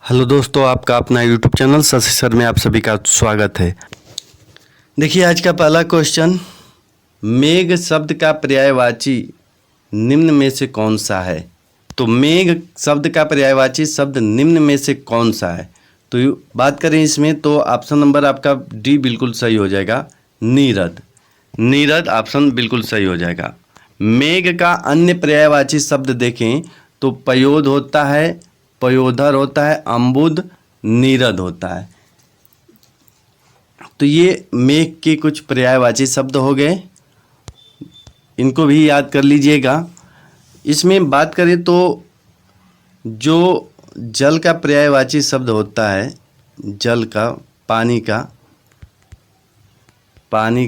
Hello दोस्तों, आपका अपना यूट्यूब चैनल शशि सर में आप सभी का स्वागत है। देखिए आज का पहला क्वेश्चन, मेघ शब्द का पर्यायवाची निम्न में से कौन सा है। तो मेघ शब्द का पर्यायवाची शब्द निम्न में से कौन सा है। तो बात करें इसमें तो ऑप्शन नंबर आपका डी बिल्कुल सही हो जाएगा, नीरद। नीरद ऑप्शन बिल्कुल सही हो जाएगा। मेघ का अन्य पर्यायवाची शब्द देखें तो पयोध होता है, पयोधर होता है, अम्बुद, नीरद होता है। तो ये मेघ के कुछ पर्यायवाची शब्द हो गए, इनको भी याद कर लीजिएगा। इसमें बात करें तो जो जल का पर्यायवाची शब्द होता है, जल का, पानी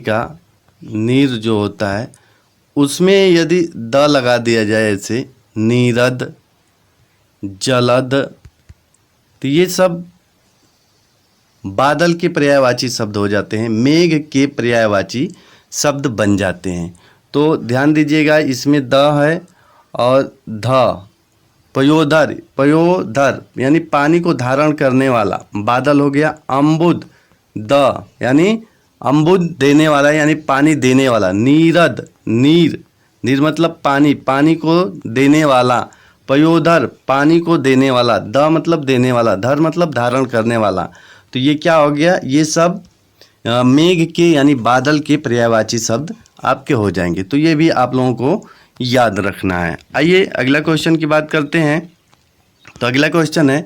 का, नीर जो होता है, उसमें यदि द लगा दिया जाए, ऐसे नीरद, जलद, तो ये सब बादल के पर्यायवाची शब्द हो जाते हैं, मेघ के पर्यायवाची शब्द बन जाते हैं। तो ध्यान दीजिएगा, इसमें द है और ध, पयोधर, पयोधर यानी पानी को धारण करने वाला बादल हो गया। अम्बुद, द यानी अम्बुद देने वाला यानी पानी देने वाला। नीरद, नीर, नीर मतलब पानी, पानी को देने वाला। पयोधर, पानी को देने वाला। द मतलब देने वाला, धर मतलब धारण करने वाला। तो ये क्या हो गया, ये सब मेघ के यानी बादल के पर्यायवाची शब्द आपके हो जाएंगे। तो ये भी आप लोगों को याद रखना है। आइए अगला क्वेश्चन की बात करते हैं। तो अगला क्वेश्चन है,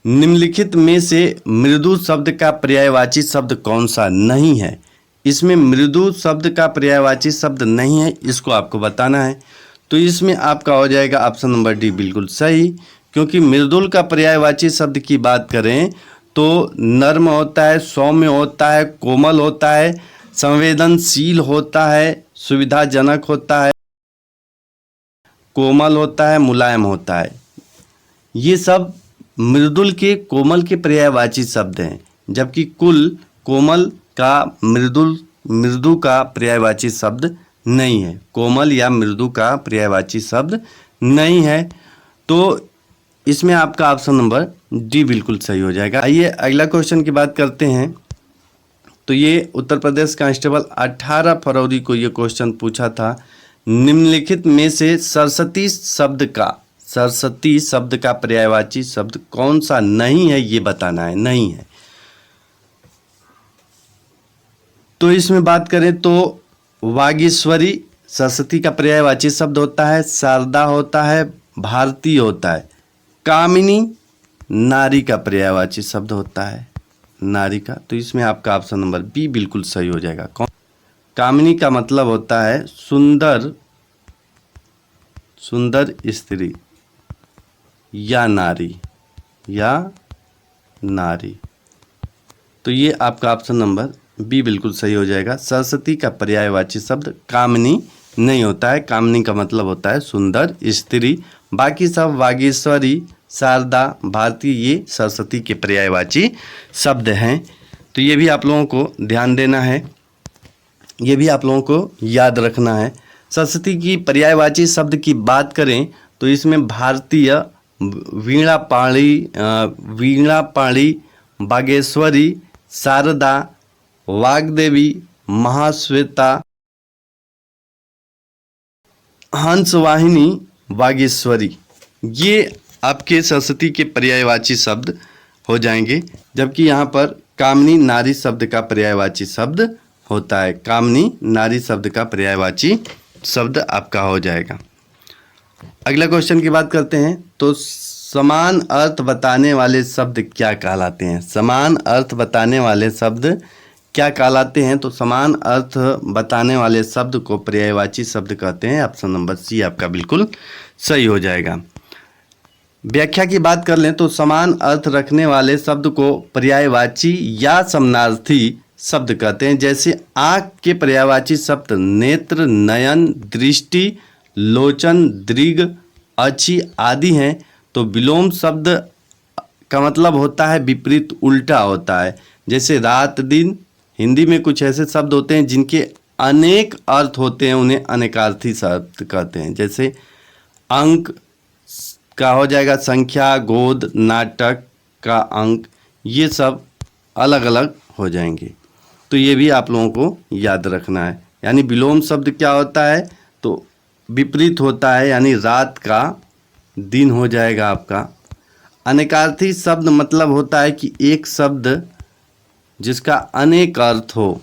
निम्नलिखित में से मृदु शब्द का पर्यायवाची शब्द कौन सा नहीं है। इसमें मृदु शब्द का पर्यायवाची शब्द नहीं है, इसको आपको बताना है। तो इसमें आपका हो जाएगा ऑप्शन नंबर डी बिल्कुल सही, क्योंकि मृदुल का पर्यायवाची शब्द की बात करें तो नर्म होता है, सौम्य होता है, कोमल होता है, संवेदनशील होता है, सुविधाजनक होता है, कोमल होता है, मुलायम होता है। ये सब मृदुल के, कोमल के पर्यायवाची शब्द हैं। जबकि कुल, कोमल का मृदु का पर्यायवाची शब्द नहीं है, कोमल या मृदु का पर्यायवाची शब्द नहीं है। तो इसमें आपका ऑप्शन नंबर डी बिल्कुल सही हो जाएगा। आइए अगला क्वेश्चन की बात करते हैं। तो ये उत्तर प्रदेश कांस्टेबल 18 फरवरी को ये क्वेश्चन पूछा था, निम्नलिखित में से सरस्वती शब्द का पर्यायवाची शब्द कौन सा नहीं है, ये बताना है। नहीं है तो इसमें बात करें तो वागीश्वरी सरस्वती का पर्यायवाची शब्द होता है, शारदा होता है, भारती होता है, कामिनी नारी का पर्यायवाची शब्द होता है, नारी का। तो इसमें आपका ऑप्शन नंबर बी बिल्कुल सही हो जाएगा। कामिनी का मतलब होता है सुंदर, सुंदर स्त्री या नारी, या नारी। तो ये आपका ऑप्शन नंबर बी बिल्कुल सही हो जाएगा। सरस्वती का पर्यायवाची शब्द कामिनी नहीं होता है, कामिनी का मतलब होता है सुंदर स्त्री। बाकी सब वागीश्वरी, शारदा, भारती, ये सरस्वती के पर्यायवाची शब्द हैं। तो ये भी आप लोगों को ध्यान देना है, ये भी आप लोगों को याद रखना है। सरस्वती की पर्यायवाची शब्द की बात करें तो इसमें भारतीय, वीणा पाणी, बागेश्वरी, शारदा, वाग्देवी, महाश्वेता, हंसवाहिनी, वागीश्वरी, ये आपके सरस्वती के पर्यायवाची शब्द हो जाएंगे। जबकि यहाँ पर कामिनी नारी शब्द का पर्यायवाची शब्द होता है, कामिनी नारी शब्द का पर्यायवाची शब्द आपका हो जाएगा। अगला क्वेश्चन की बात करते हैं। तो समान अर्थ बताने वाले शब्द क्या कहलाते हैं। समान अर्थ बताने वाले शब्द क्या कहलाते हैं। तो समान अर्थ बताने वाले शब्द को पर्यायवाची शब्द कहते हैं। ऑप्शन नंबर सी आपका बिल्कुल सही हो जाएगा। व्याख्या की बात कर लें तो समान अर्थ रखने वाले शब्द को पर्यायवाची या समानार्थी शब्द कहते हैं। जैसे आँख के पर्यायवाची शब्द नेत्र, नयन, दृष्टि, लोचन, दृग, अच्छी आदि हैं। तो विलोम शब्द का मतलब होता है विपरीत, उल्टा होता है। जैसे रात, दिन। हिंदी में कुछ ऐसे शब्द होते हैं जिनके अनेक अर्थ होते हैं, उन्हें अनेकार्थी शब्द कहते हैं। जैसे अंक का हो जाएगा संख्या, गोद, नाटक, का अंक, ये सब अलग अलग हो जाएंगे। तो ये भी आप लोगों को याद रखना है। यानी विलोम शब्द क्या होता है, तो विपरीत होता है, यानी रात का दिन हो जाएगा आपका। अनेकार्थी शब्द मतलब होता है कि एक शब्द जिसका अनेक अर्थ हो,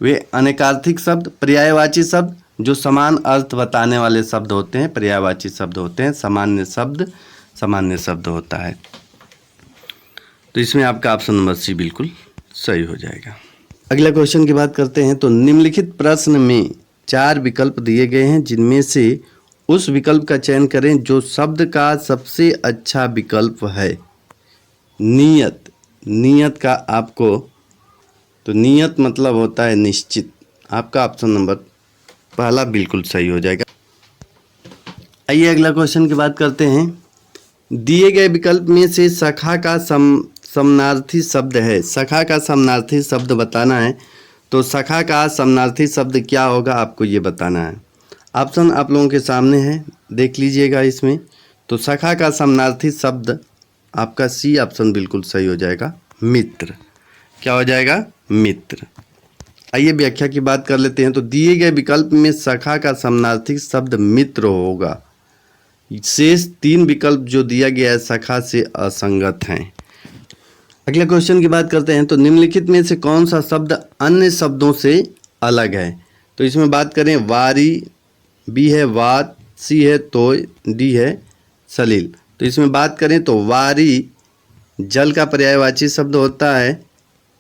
वे अनेकार्थिक शब्द। पर्यायवाची शब्द जो समान अर्थ बताने वाले शब्द होते हैं, पर्यायवाची शब्द होते हैं। सामान्य शब्द होता है। तो इसमें आपका ऑप्शन नंबर सी बिल्कुल सही हो जाएगा। अगला क्वेश्चन की बात करते हैं। तो निम्नलिखित प्रश्न में 4 विकल्प दिए गए हैं, जिनमें से उस विकल्प का चयन करें जो शब्द का सबसे अच्छा विकल्प है। नियत का आपको, तो नियत मतलब होता है निश्चित। आपका ऑप्शन नंबर पहला बिल्कुल सही हो जाएगा। आइए अगला क्वेश्चन की बात करते हैं। दिए गए विकल्प में से सखा का समानार्थी शब्द है। सखा का समानार्थी शब्द बताना है। तो सखा का समानार्थी शब्द क्या होगा, आपको ये बताना है। ऑप्शन आप लोगों के सामने है, देख लीजिएगा इसमें। तो सखा का समानार्थी शब्द आपका सी ऑप्शन बिल्कुल सही हो जाएगा, मित्र। क्या हो जाएगा, मित्र। आइए व्याख्या की बात कर लेते हैं। तो दिए गए विकल्प में सखा का समानार्थी शब्द मित्र होगा। शेष 3 विकल्प जो दिया गया है सखा से असंगत हैं। अगले क्वेश्चन की बात करते हैं। तो निम्नलिखित में से कौन सा शब्द अन्य शब्दों से अलग है। तो इसमें बात करें, वारी, बी है वात, सी है तोय, डी है सलील। तो इसमें बात करें तो वारी जल का पर्यायवाची शब्द होता है,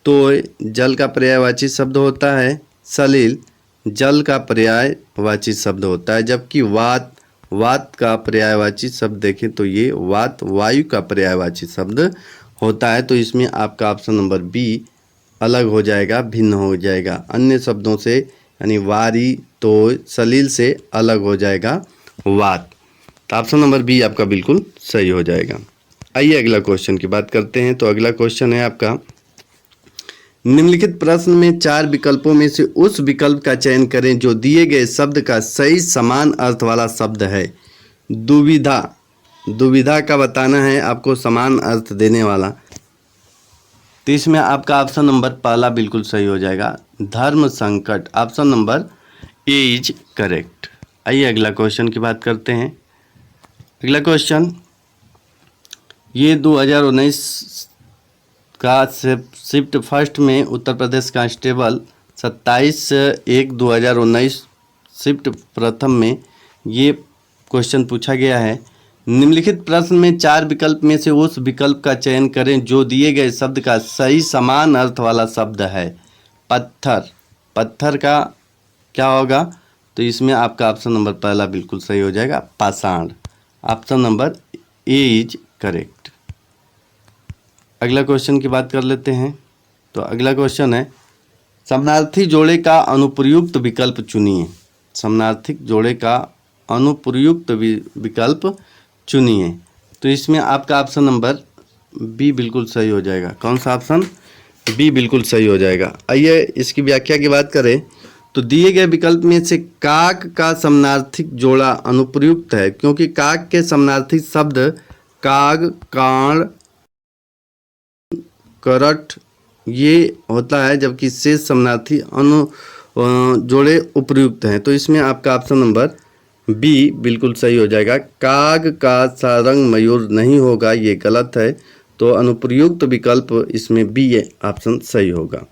तोय जल का पर्यायवाची शब्द होता है, सलील जल का पर्यायवाची शब्द होता है। जबकि वात का पर्यायवाची शब्द देखें तो ये वात वायु का पर्यायवाची शब्द होता है। तो इसमें आपका ऑप्शन नंबर बी अलग हो जाएगा, भिन्न हो जाएगा अन्य शब्दों से, यानी वारी तोय सलील से अलग हो जाएगा वात। तो ऑप्शन नंबर बी आपका बिल्कुल सही हो जाएगा। आइए अगला क्वेश्चन की बात करते हैं। तो अगला क्वेश्चन है आपका, निम्नलिखित प्रश्न में 4 विकल्पों में से उस विकल्प का चयन करें जो दिए गए शब्द का सही समान अर्थ वाला शब्द है। दुविधा का बताना है आपको, समान अर्थ देने वाला। तो इसमें आपका ऑप्शन नंबर पहला बिल्कुल सही हो जाएगा, धर्म संकट। Option number A is correct. आइए अगला क्वेश्चन की बात करते हैं। अगला क्वेश्चन, ये 2019 का शिफ्ट फर्स्ट में उत्तर प्रदेश कांस्टेबल 27/1/2019 शिफ्ट प्रथम में ये क्वेश्चन पूछा गया है। निम्नलिखित प्रश्न में 4 विकल्प में से उस विकल्प का चयन करें जो दिए गए शब्द का सही समान अर्थ वाला शब्द है। पत्थर का क्या होगा, तो इसमें आपका ऑप्शन नंबर पहला बिल्कुल सही हो जाएगा, पाषाण। Option number A is correct. अगला क्वेश्चन की बात कर लेते हैं। तो अगला क्वेश्चन है, समानार्थी जोड़े का अनुप्रयुक्त विकल्प चुनिए। समानार्थी जोड़े का अनुप्रयुक्त विकल्प चुनिए। तो इसमें आपका ऑप्शन नंबर बी बिल्कुल सही हो जाएगा। कौन सा ऑप्शन, बी बिल्कुल सही हो जाएगा। आइए इसकी व्याख्या की बात करें। तो दिए गए विकल्प में से काक का समानार्थी जोड़ा अनुप्रयुक्त है, क्योंकि काक के समानार्थी शब्द काग, काण, करट ये होता है, जबकि शेष समानार्थी जोड़े उपयुक्त हैं। तो इसमें आपका ऑप्शन नंबर बी बिल्कुल सही हो जाएगा। काग का सारंग मयूर नहीं होगा, ये गलत है। तो अनुप्रयुक्त विकल्प इसमें बी ऑप्शन सही होगा।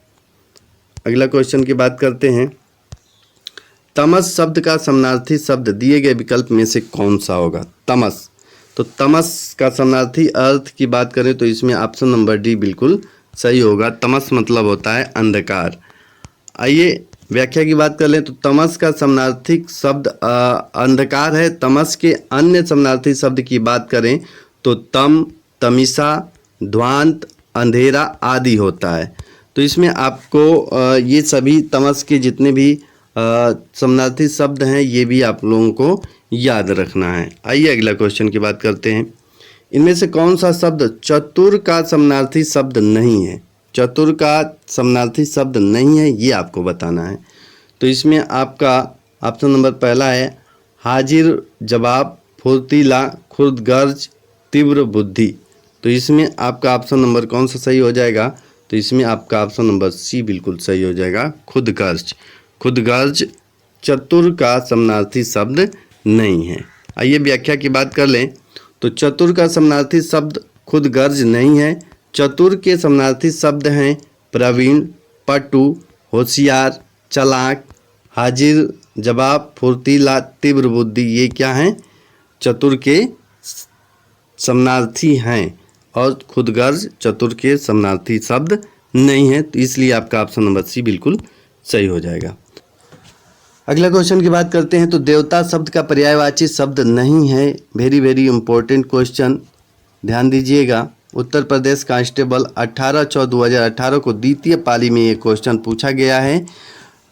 अगला क्वेश्चन की बात करते हैं। तमस शब्द का समानार्थी शब्द दिए गए विकल्प में से कौन सा होगा। तमस, तो तमस का समानार्थी अर्थ की बात करें तो इसमें ऑप्शन नंबर डी बिल्कुल सही होगा। तमस मतलब होता है अंधकार। आइए व्याख्या की बात कर लें। तो तमस का समानार्थी शब्द अंधकार है। तमस के अन्य समानार्थी शब्द की बात करें तो तम, तमिसा, ध्वांत, अंधेरा आदि होता है। तो इसमें आपको ये सभी तमस के जितने भी समानार्थी शब्द हैं ये भी आप लोगों को याद रखना है। आइए अगला क्वेश्चन की बात करते हैं। इनमें से कौन सा शब्द चतुर का समानार्थी शब्द नहीं है। चतुर का समानार्थी शब्द नहीं है, ये आपको बताना है। तो इसमें आपका ऑप्शन नंबर पहला है हाजिर जवाब, फुर्तीला, खुर्दगर्ज, तीव्र बुद्धि। तो इसमें आपका ऑप्शन नंबर कौन सा सही हो जाएगा? तो इसमें आपका ऑप्शन नंबर सी बिल्कुल सही हो जाएगा, खुदगर्ज। खुदगर्ज चतुर का समानार्थी शब्द नहीं है। आइए व्याख्या की बात कर लें। तो चतुर का समानार्थी शब्द खुदगर्ज नहीं है। चतुर के समानार्थी शब्द हैं प्रवीण, पटु, होशियार, चालाक, हाजिर जवाब, फुर्तीला, तीव्र बुद्धि। ये क्या हैं? चतुर के समानार्थी हैं और खुदगर्ज चतुर के समानार्थी शब्द नहीं है। तो इसलिए आपका ऑप्शन नंबर सी बिल्कुल सही हो जाएगा। अगला क्वेश्चन की बात करते हैं। तो देवता शब्द का पर्यायवाची शब्द नहीं है। वेरी वेरी इंपॉर्टेंट क्वेश्चन, ध्यान दीजिएगा। उत्तर प्रदेश कांस्टेबल 18/4/2018 को द्वितीय पाली में ये क्वेश्चन पूछा गया है।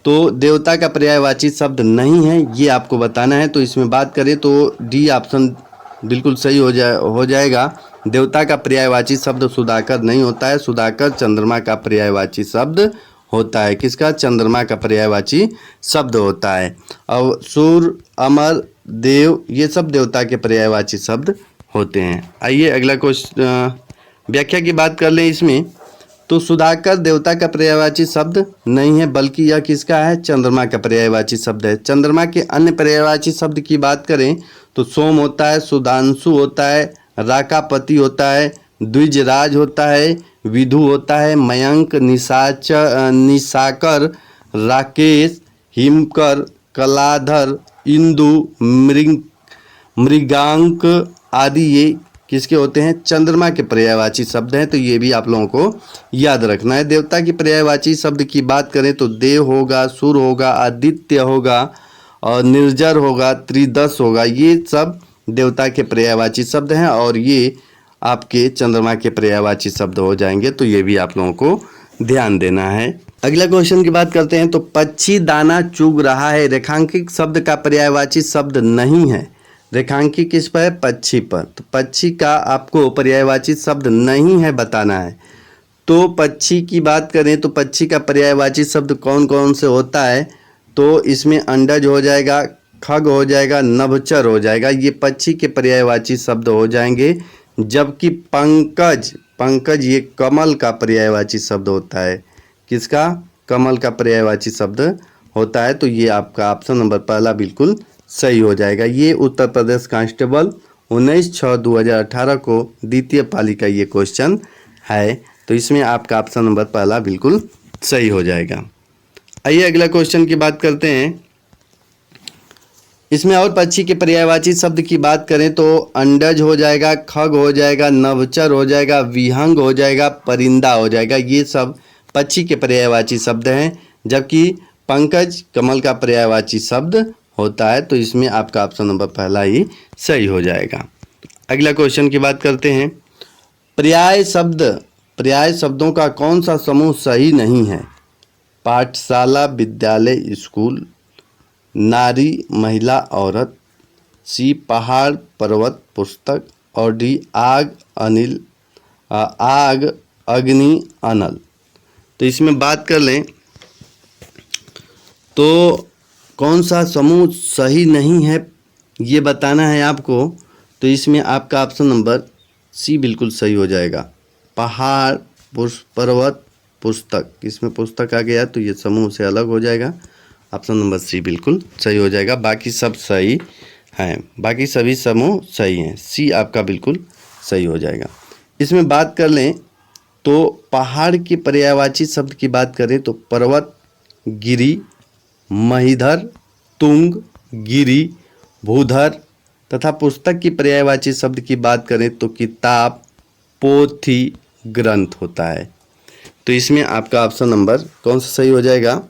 तो देवता का पर्यायवाची शब्द नहीं है, ये आपको बताना है। तो इसमें बात करें तो डी ऑप्शन बिल्कुल सही हो जाएगा। देवता का पर्यायवाची शब्द सुधाकर नहीं होता है। सुधाकर चंद्रमा का पर्यायवाची शब्द होता है। किसका? चंद्रमा का पर्यायवाची शब्द होता है। और सूर्य, अमर, देव ये सब देवता के पर्यायवाची शब्द होते हैं। आइए अगला क्वेश्चन व्याख्या की बात कर लें इसमें। तो सुधाकर देवता का पर्यायवाची शब्द नहीं है, बल्कि यह किसका है? चंद्रमा का पर्यायवाची शब्द है। चंद्रमा के अन्य पर्यायवाची शब्द की बात करें तो सोम होता है, सुधांशु होता है, राकापति होता है, द्विजराज होता है, विधु होता है, मयंक, निशाकर, राकेश, हिमकर, कलाधर, इंदु, मृगांक आदि ये किसके होते हैं? चंद्रमा के पर्यायवाची शब्द हैं। तो ये भी आप लोगों को याद रखना है। देवता की पर्यायवाची शब्द की बात करें तो देव होगा, सूर्य होगा, आदित्य होगा और निर्जर होगा, त्रिदश होगा। ये सब देवता के पर्यायवाची शब्द हैं और ये आपके चंद्रमा के पर्यायवाची शब्द हो जाएंगे। तो ये भी आप लोगों को ध्यान देना है। अगला क्वेश्चन की बात करते हैं। तो पक्षी दाना चुग रहा है रेखांकित शब्द का पर्यायवाची शब्द नहीं है। रेखांकी किस पर है? पक्षी पर। तो पक्षी का आपको पर्यायवाची शब्द नहीं है बताना है। तो पक्षी की बात करें तो पक्षी का पर्यायवाची शब्द कौन कौन से होता है? तो इसमें अंडज हो जाएगा, खग हो जाएगा, नभचर हो जाएगा। ये पक्षी के पर्यायवाची शब्द हो जाएंगे। जबकि पंकज, पंकज ये कमल का पर्यायवाची शब्द होता है। किसका? कमल का पर्यायवाची शब्द होता है। तो ये आपका ऑप्शन नंबर पहला बिल्कुल सही हो जाएगा। ये उत्तर प्रदेश कांस्टेबल 19/6/2018 को द्वितीय पाली का ये क्वेश्चन है। तो इसमें आपका ऑप्शन नंबर पहला बिल्कुल सही हो जाएगा। आइए अगला क्वेश्चन की बात करते हैं। इसमें और पक्षी के पर्यायवाची शब्द की बात करें तो अंडज हो जाएगा, खग हो जाएगा, नभचर हो जाएगा, विहंग हो जाएगा, परिंदा हो जाएगा। ये सब पक्षी के पर्यायवाची शब्द हैं। जबकि पंकज कमल का पर्यायवाची शब्द होता है। तो इसमें आपका ऑप्शन नंबर पहला ही सही हो जाएगा। अगला क्वेश्चन की बात करते हैं। पर्याय शब्द, पर्याय शब्दों का कौन सा समूह सही नहीं है? पाठशाला, विद्यालय, स्कूल, नारी, महिला, औरत, सी पहाड़, पर्वत, पुस्तक और डी आग, अग्नि, अनल। तो इसमें बात कर लें तो कौन सा समूह सही नहीं है ये बताना है आपको। तो इसमें आपका ऑप्शन नंबर सी बिल्कुल सही हो जाएगा। पहाड़, पर्वत, पुस्तक। इसमें पुस्तक आ गया तो ये समूह से अलग हो जाएगा। ऑप्शन नंबर सी बिल्कुल सही हो जाएगा। बाकी सब सही हैं, बाकी सभी समूह सही हैं। सी आपका बिल्कुल सही हो जाएगा। इसमें बात कर लें तो पहाड़ के पर्यायवाची शब्द की बात करें तो पर्वत, गिरी, महीधर, तुंग, गिरी, भूधर तथा पुस्तक की पर्यायवाची शब्द की बात करें तो किताब, पोथी, ग्रंथ होता है। तो इसमें आपका ऑप्शन नंबर कौन सा सही हो जाएगा?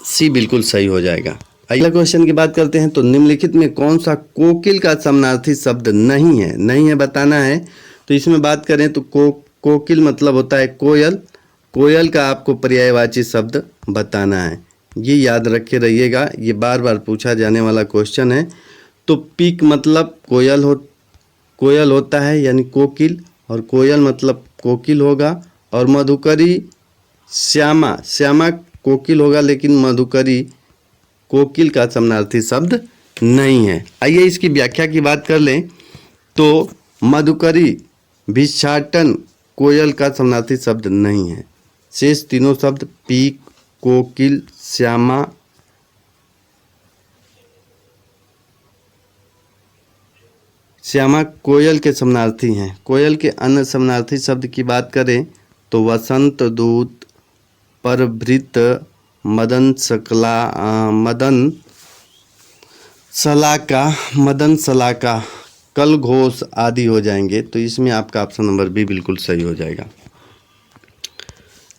सी बिल्कुल सही हो जाएगा। अगला क्वेश्चन की बात करते हैं। तो निम्नलिखित में कौन सा कोकिल का समानार्थी शब्द नहीं है? नहीं है बताना है। तो इसमें बात करें तो कोकिल मतलब होता है कोयल। कोयल का आपको पर्यायवाची शब्द बताना है। ये याद रखे रहिएगा, ये बार बार पूछा जाने वाला क्वेश्चन है। तो पीक मतलब कोयल होता है यानी कोकिल, और कोयल मतलब कोकिल होगा। और मधुकरी, श्यामा, श्यामा कोकिल होगा लेकिन मधुकरी कोकिल का समानार्थी शब्द नहीं है। आइए इसकी व्याख्या की बात कर लें। तो मधुकरी भिक्षाटन कोयल का समानार्थी शब्द नहीं है। शेष तीनों शब्द पीक, कोकिल, श्यामा, श्यामा कोयल के समानार्थी हैं। कोयल के अन्य समानार्थी शब्द की बात करें तो वसंत दूत, परभृत, मदन शलाका, कल घोष आदि हो जाएंगे। तो इसमें आपका ऑप्शन नंबर बी बिल्कुल सही हो जाएगा।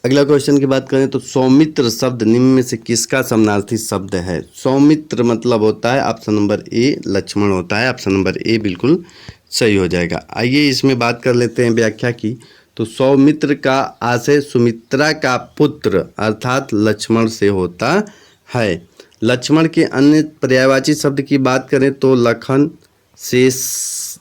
अगला क्वेश्चन की बात करें तो सौमित्र शब्द निम्न में से किसका समानार्थी शब्द है। सौमित्र मतलब होता है ऑप्शन नंबर ए लक्ष्मण होता है। ऑप्शन नंबर ए बिल्कुल सही हो जाएगा। आइए इसमें बात कर लेते हैं व्याख्या की। तो सौमित्र का आशय सुमित्रा का पुत्र अर्थात लक्ष्मण से होता है। लक्ष्मण के अन्य पर्यायवाची शब्द की बात करें तो लखन,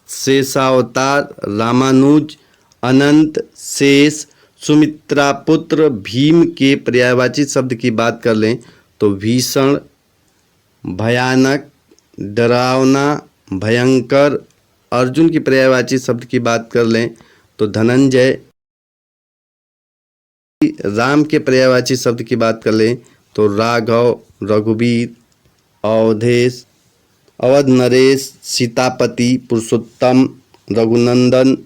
शेषावतार, रामानुज, अनंत, शेष, सुमित्रा पुत्र। भीम के पर्यायवाची शब्द की बात कर लें तो भीषण, भयानक, डरावना, भयंकर। अर्जुन की पर्यायवाची शब्द की बात कर लें तो धनंजय। राम के पर्यायवाची शब्द की बात कर लें तो राघव, रघुवीर, अवधेश, अवध नरेश, सीतापति, पुरुषोत्तम, रघुनंदन।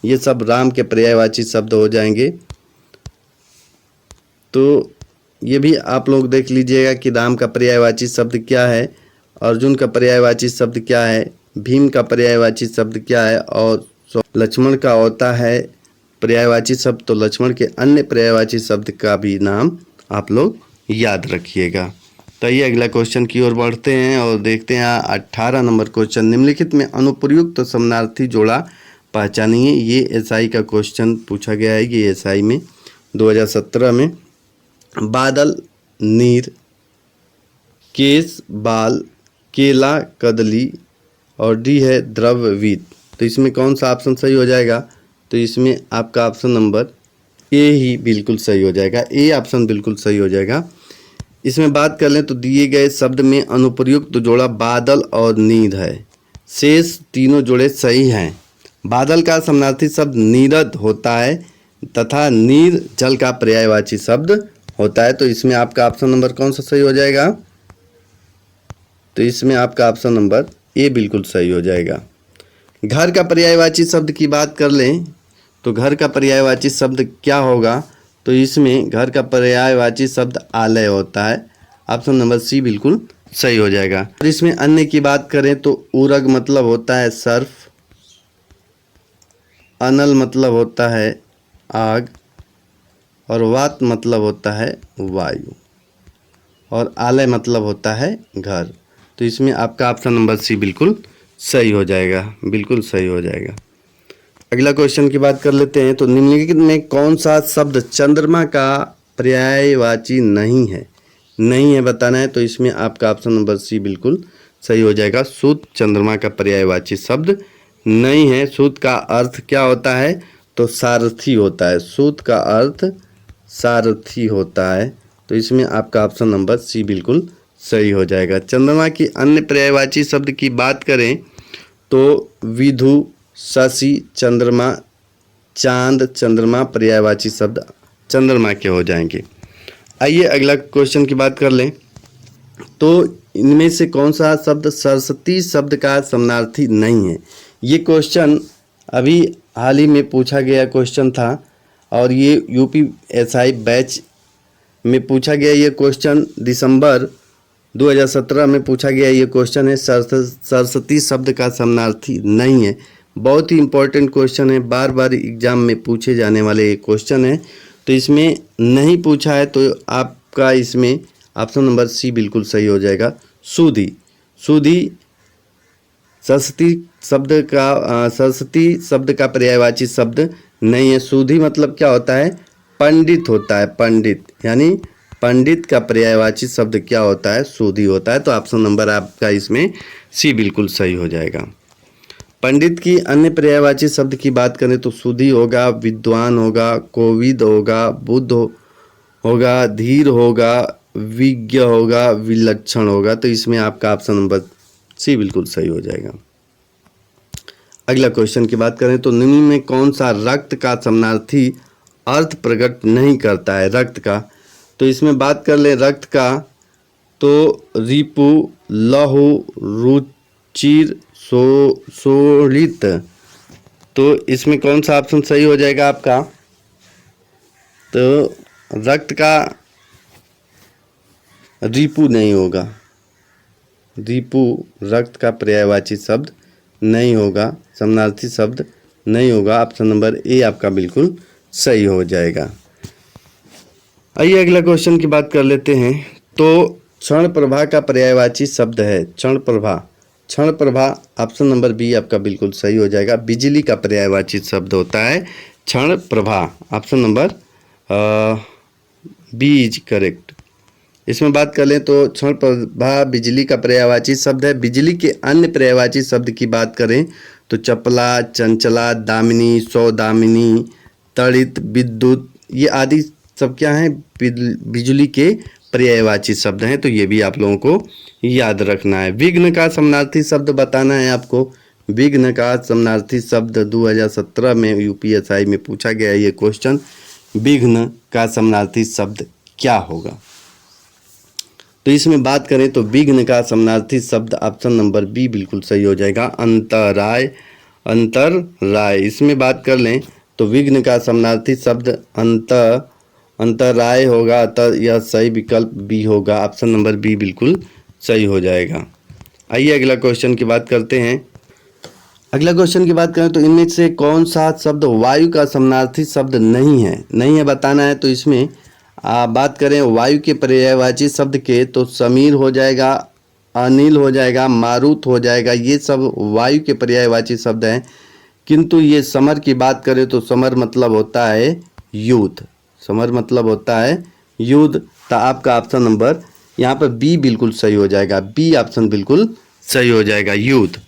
ये सब राम के पर्यायवाची शब्द हो जाएंगे। तो ये भी आप लोग देख लीजिएगा कि राम का पर्यायवाची शब्द क्या है, अर्जुन का पर्यायवाची शब्द क्या है, भीम का पर्यायवाची शब्द क्या है और लक्ष्मण का होता है पर्यायवाची शब्द। तो लक्ष्मण के अन्य पर्यायवाची शब्द का भी नाम आप लोग याद रखिएगा। तो ये अगला क्वेश्चन की ओर बढ़ते हैं और देखते हैं 18 नंबर क्वेश्चन। निम्नलिखित में अनुप्रयुक्त समानार्थी जोड़ा पहचानिए। ये एसआई का क्वेश्चन पूछा गया है। ये एसआई में 2017 में। बादल, नीर, केस, बाल, केला, कदली और डी है द्रववीत। तो इसमें कौन सा ऑप्शन सही हो जाएगा। तो इसमें आपका ऑप्शन नंबर ए ही बिल्कुल सही हो जाएगा। ए ऑप्शन बिल्कुल सही हो जाएगा। इसमें बात कर लें तो दिए गए शब्द में अनुप्रयुक्त जोड़ा बादल और नीर है। शेष तीनों जोड़े सही हैं। बादल का समानार्थी शब्द नीरद होता है तथा नीर जल का पर्यायवाची शब्द होता है। तो इसमें आपका ऑप्शन नंबर कौन सा सही हो जाएगा। तो इसमें आपका ऑप्शन नंबर ए बिल्कुल सही हो जाएगा। घर का पर्यायवाची शब्द की बात कर लें तो घर का पर्यायवाची शब्द क्या होगा। तो इसमें घर का पर्यायवाची शब्द आलय होता है। ऑप्शन नंबर सी बिल्कुल सही हो जाएगा। और इसमें अन्य की बात करें तो उरग मतलब होता है सर्फ, अनल मतलब होता है आग और वात मतलब होता है वायु और आलय मतलब होता है घर। तो इसमें आपका ऑप्शन नंबर सी बिल्कुल सही हो जाएगा। बिल्कुल सही हो जाएगा। अगला क्वेश्चन की बात कर लेते हैं। तो निम्नलिखित में कौन सा शब्द चंद्रमा का पर्यायवाची नहीं है। नहीं है बताना है। तो इसमें आपका ऑप्शन नंबर सी बिल्कुल सही हो जाएगा। सूत चंद्रमा का पर्यायवाची शब्द नहीं है। सूत का अर्थ क्या होता है तो सारथी होता है। सूत का अर्थ सारथी होता है। तो इसमें आपका ऑप्शन नंबर सी बिल्कुल सही हो जाएगा। चंद्रमा की अन्य पर्यायवाची शब्द की बात करें तो विधु, शशि, चंद्रमा, चांद, चंद्रमा पर्यायवाची शब्द चंद्रमा के हो जाएंगे। आइए अगला क्वेश्चन की बात कर लें। तो इनमें से कौन सा शब्द सरस्वती शब्द का समानार्थी नहीं है। ये क्वेश्चन अभी हाल ही में पूछा गया क्वेश्चन था और ये यूपीएसआई बैच में पूछा गया। ये क्वेश्चन दिसंबर 2017 में पूछा गया। ये क्वेश्चन है सरस्वती शब्द का समानार्थी नहीं है। बहुत ही इंपॉर्टेंट क्वेश्चन है। बार बार एग्जाम में पूछे जाने वाले ये क्वेश्चन है। तो इसमें नहीं पूछा है तो आपका इसमें ऑप्शन नंबर सी बिल्कुल सही हो जाएगा। सूदी, सूदी सरस्वती शब्द का पर्यायवाची शब्द नहीं है। सूदी मतलब क्या होता है पंडित होता है। पंडित यानी पंडित का पर्यायवाची शब्द क्या होता है सूदी होता है। तो ऑप्शन नंबर आपका इसमें सी बिल्कुल सही हो जाएगा। पंडित की अन्य पर्यायवाची शब्द की बात करें तो सुधी होगा, विद्वान होगा, कोविद होगा, बुद्ध होगा, धीर होगा, विज्ञ होगा, विलक्षण होगा। तो इसमें आपका ऑप्शन नंबर सी बिल्कुल सही हो जाएगा। अगला क्वेश्चन की बात करें तो निम्न में कौन सा रक्त का समानार्थी अर्थ प्रकट नहीं करता है? रक्त का, तो इसमें बात कर ले रक्त का तो रिपु, लहु, रुचिर, शोणित। तो इसमें कौन सा ऑप्शन सही हो जाएगा आपका? तो रक्त का रिपु नहीं होगा, रिपु रक्त का पर्यायवाची शब्द नहीं होगा, समानार्थी शब्द नहीं होगा। ऑप्शन नंबर ए आपका बिल्कुल सही हो जाएगा। आइए अगला क्वेश्चन की बात कर लेते हैं। तो क्षण प्रभा का पर्यायवाची शब्द है क्षण प्रभा। क्षण प्रभा ऑप्शन नंबर बी आपका बिल्कुल सही हो जाएगा। बिजली का पर्यायवाची शब्द होता है क्षण प्रभा। Option number B is correct. इसमें बात कर लें तो क्षण प्रभा बिजली का पर्यायवाची शब्द है। बिजली के अन्य पर्यायवाची शब्द की बात करें तो चपला, चंचला, दामिनी, सौदामिनी, तड़ित, विद्युत, ये आदि सब क्या हैं? बिजली के पर्यायवाची शब्द हैं। तो ये भी आप लोगों को याद रखना है। विघ्न का समानार्थी शब्द बताना है आपको। विघ्न का समानार्थी शब्द 2017 में यूपीएसआई में पूछा गया ये क्वेश्चन। विघ्न का समानार्थी शब्द क्या होगा? तो इसमें बात करें तो विघ्न का समानार्थी शब्द ऑप्शन नंबर बी बिल्कुल सही हो जाएगा, अंतराय। अंतराय इसमें बात कर लें तो विघ्न का समानार्थी शब्द अंतराय होगा। अतः यह सही विकल्प बी होगा। ऑप्शन नंबर बी बिल्कुल सही हो जाएगा। आइए अगला क्वेश्चन की बात करते हैं। अगला क्वेश्चन की बात करें तो इनमें से कौन सा शब्द वायु का समानार्थी शब्द नहीं है बताना है। तो इसमें बात करें वायु के पर्यायवाची शब्द के तो समीर हो जाएगा, अनिल हो जाएगा, मारुत हो जाएगा, ये सब वायु के पर्यायवाची शब्द हैं। किंतु ये समर की बात करें तो समर मतलब होता है युद्ध। समर मतलब होता है युद्ध। तो आपका ऑप्शन नंबर यहाँ पर बी बिल्कुल सही हो जाएगा। बी ऑप्शन बिल्कुल सही हो जाएगा, युद्ध।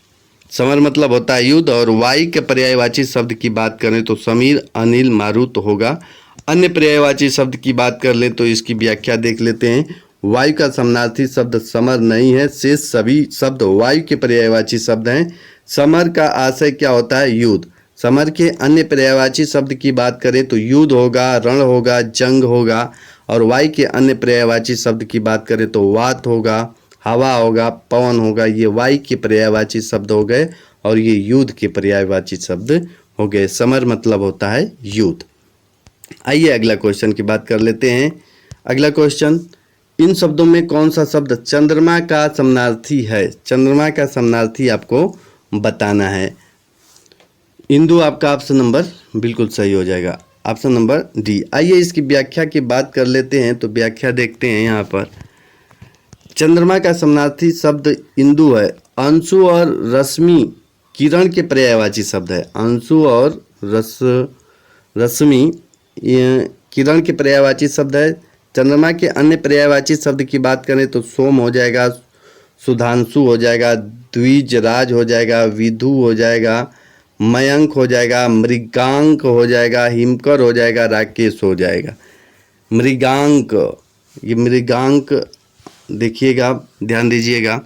समर मतलब होता है युद्ध। और वायु के पर्यायवाची शब्द की बात करें तो समीर, अनिल, मारुत होगा। अन्य पर्यायवाची शब्द की बात कर लें तो इसकी व्याख्या देख लेते हैं। वायु का समानार्थी शब्द समर नहीं है, शेष सभी शब्द वायु के पर्यायवाची शब्द हैं। समर का आशय क्या होता है? युद्ध। समर के अन्य पर्यायवाची शब्द की बात करें तो युद्ध होगा, रण होगा, जंग होगा। और वायु के अन्य पर्यायवाची शब्द की बात करें तो वात होगा, हवा होगा, पवन होगा। ये वायु के पर्यायवाची शब्द हो गए और ये युद्ध के पर्यायवाची शब्द हो गए। समर मतलब होता है युद्ध। आइए अगला क्वेश्चन की बात कर लेते हैं। अगला क्वेश्चन, इन शब्दों में कौन सा शब्द चंद्रमा का समानार्थी है? चंद्रमा का समानार्थी आपको बताना है। इंदु आपका ऑप्शन नंबर बिल्कुल सही हो जाएगा, ऑप्शन नंबर डी। आइए इसकी व्याख्या की बात कर लेते हैं। तो व्याख्या देखते हैं यहाँ पर। चंद्रमा का समानार्थी शब्द इंदु है। अंशु और रश्मि किरण के पर्यायवाची शब्द है। अंशु और रश्मि किरण के पर्यायवाची शब्द है। चंद्रमा के अन्य पर्यायवाची शब्द की बात करें तो सोम हो जाएगा, सुधांशु हो जाएगा, द्विजराज हो जाएगा, विधु हो जाएगा, मयंक हो जाएगा, मृगांक हो जाएगा, हिमकर हो जाएगा, राकेश हो जाएगा। मृगांक, ये मृगांक देखिएगा, ध्यान दीजिएगा।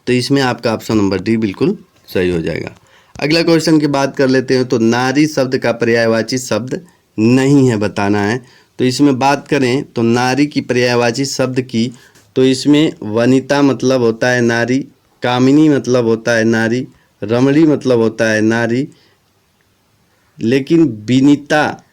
तो इसमें आपका ऑप्शन नंबर डी बिल्कुल सही हो जाएगा। अगला क्वेश्चन की बात कर लेते हैं। तो नारी शब्द का पर्यायवाची शब्द नहीं है बताना है। तो इसमें बात करें तो नारी की पर्यायवाची शब्द की तो इसमें वनिता मतलब होता है नारी, कामिनी मतलब होता है नारी, रमणी मतलब होता है नारी, लेकिन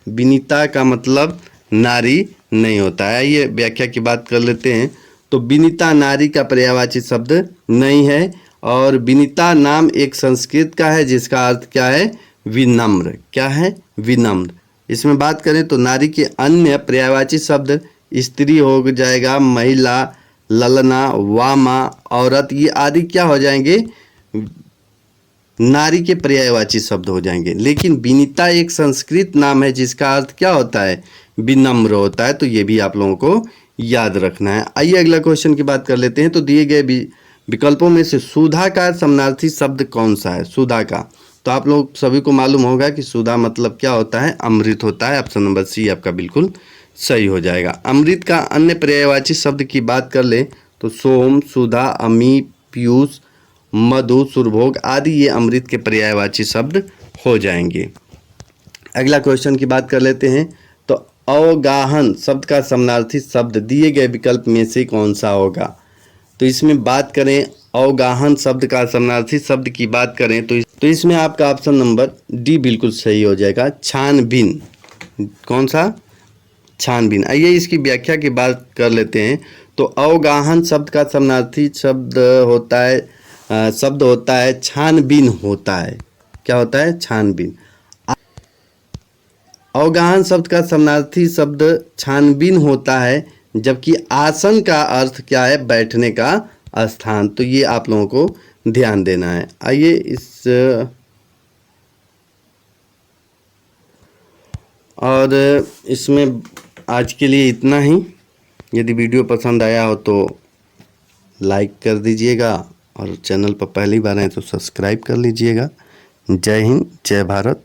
विनीता का मतलब नारी नहीं होता है। ये व्याख्या की बात कर लेते हैं। तो विनीता नारी का पर्यायवाची शब्द नहीं है। और विनीता नाम एक संस्कृत का है जिसका अर्थ क्या है? विनम्र। क्या है? विनम्र। इसमें बात करें तो नारी के अन्य पर्यायवाची शब्द स्त्री हो जाएगा, महिला, ललना, वामा, औरत, ये आदि क्या हो जाएंगे? नारी के पर्यायवाची शब्द हो जाएंगे। लेकिन विनीता एक संस्कृत नाम है जिसका अर्थ क्या होता है? विनम्र होता है। तो ये भी आप लोगों को याद रखना है। आइए अगला क्वेश्चन की बात कर लेते हैं। तो दिए गए विकल्पों में से सुधा का समानार्थी शब्द कौन सा है? सुधा का, तो आप लोग सभी को मालूम होगा कि सुधा मतलब क्या होता है? अमृत होता है। ऑप्शन नंबर सी आपका बिल्कुल सही हो जाएगा। अमृत का अन्य पर्यायवाची शब्द की बात कर ले तो सोम, सुधा, अमी, पीयूष मधु, सुरभोग आदि ये अमृत के पर्यायवाची शब्द हो जाएंगे। अगला क्वेश्चन की बात कर लेते हैं। तो अवगाहन शब्द का समानार्थी शब्द दिए गए विकल्प में से कौन सा होगा? तो इसमें बात करें अवगाहन शब्द का समानार्थी शब्द की बात करें तो इसमें आपका ऑप्शन नंबर डी बिल्कुल सही हो जाएगा, छानबीन। कौन सा? छानबीन। आइए इसकी व्याख्या की बात कर लेते हैं। तो अवगाहन शब्द का समानार्थी शब्द होता है छानबीन होता है। क्या होता है? छानबीन। अवगाहन शब्द का समानार्थी शब्द छानबीन होता है, जबकि आसन का अर्थ क्या है? बैठने का स्थान। तो ये आप लोगों को ध्यान देना है। आइए इसमें आज के लिए इतना ही। यदि वीडियो पसंद आया हो तो लाइक कर दीजिएगा और चैनल पर पहली बार आए तो सब्सक्राइब कर लीजिएगा। जय हिंद, जय भारत।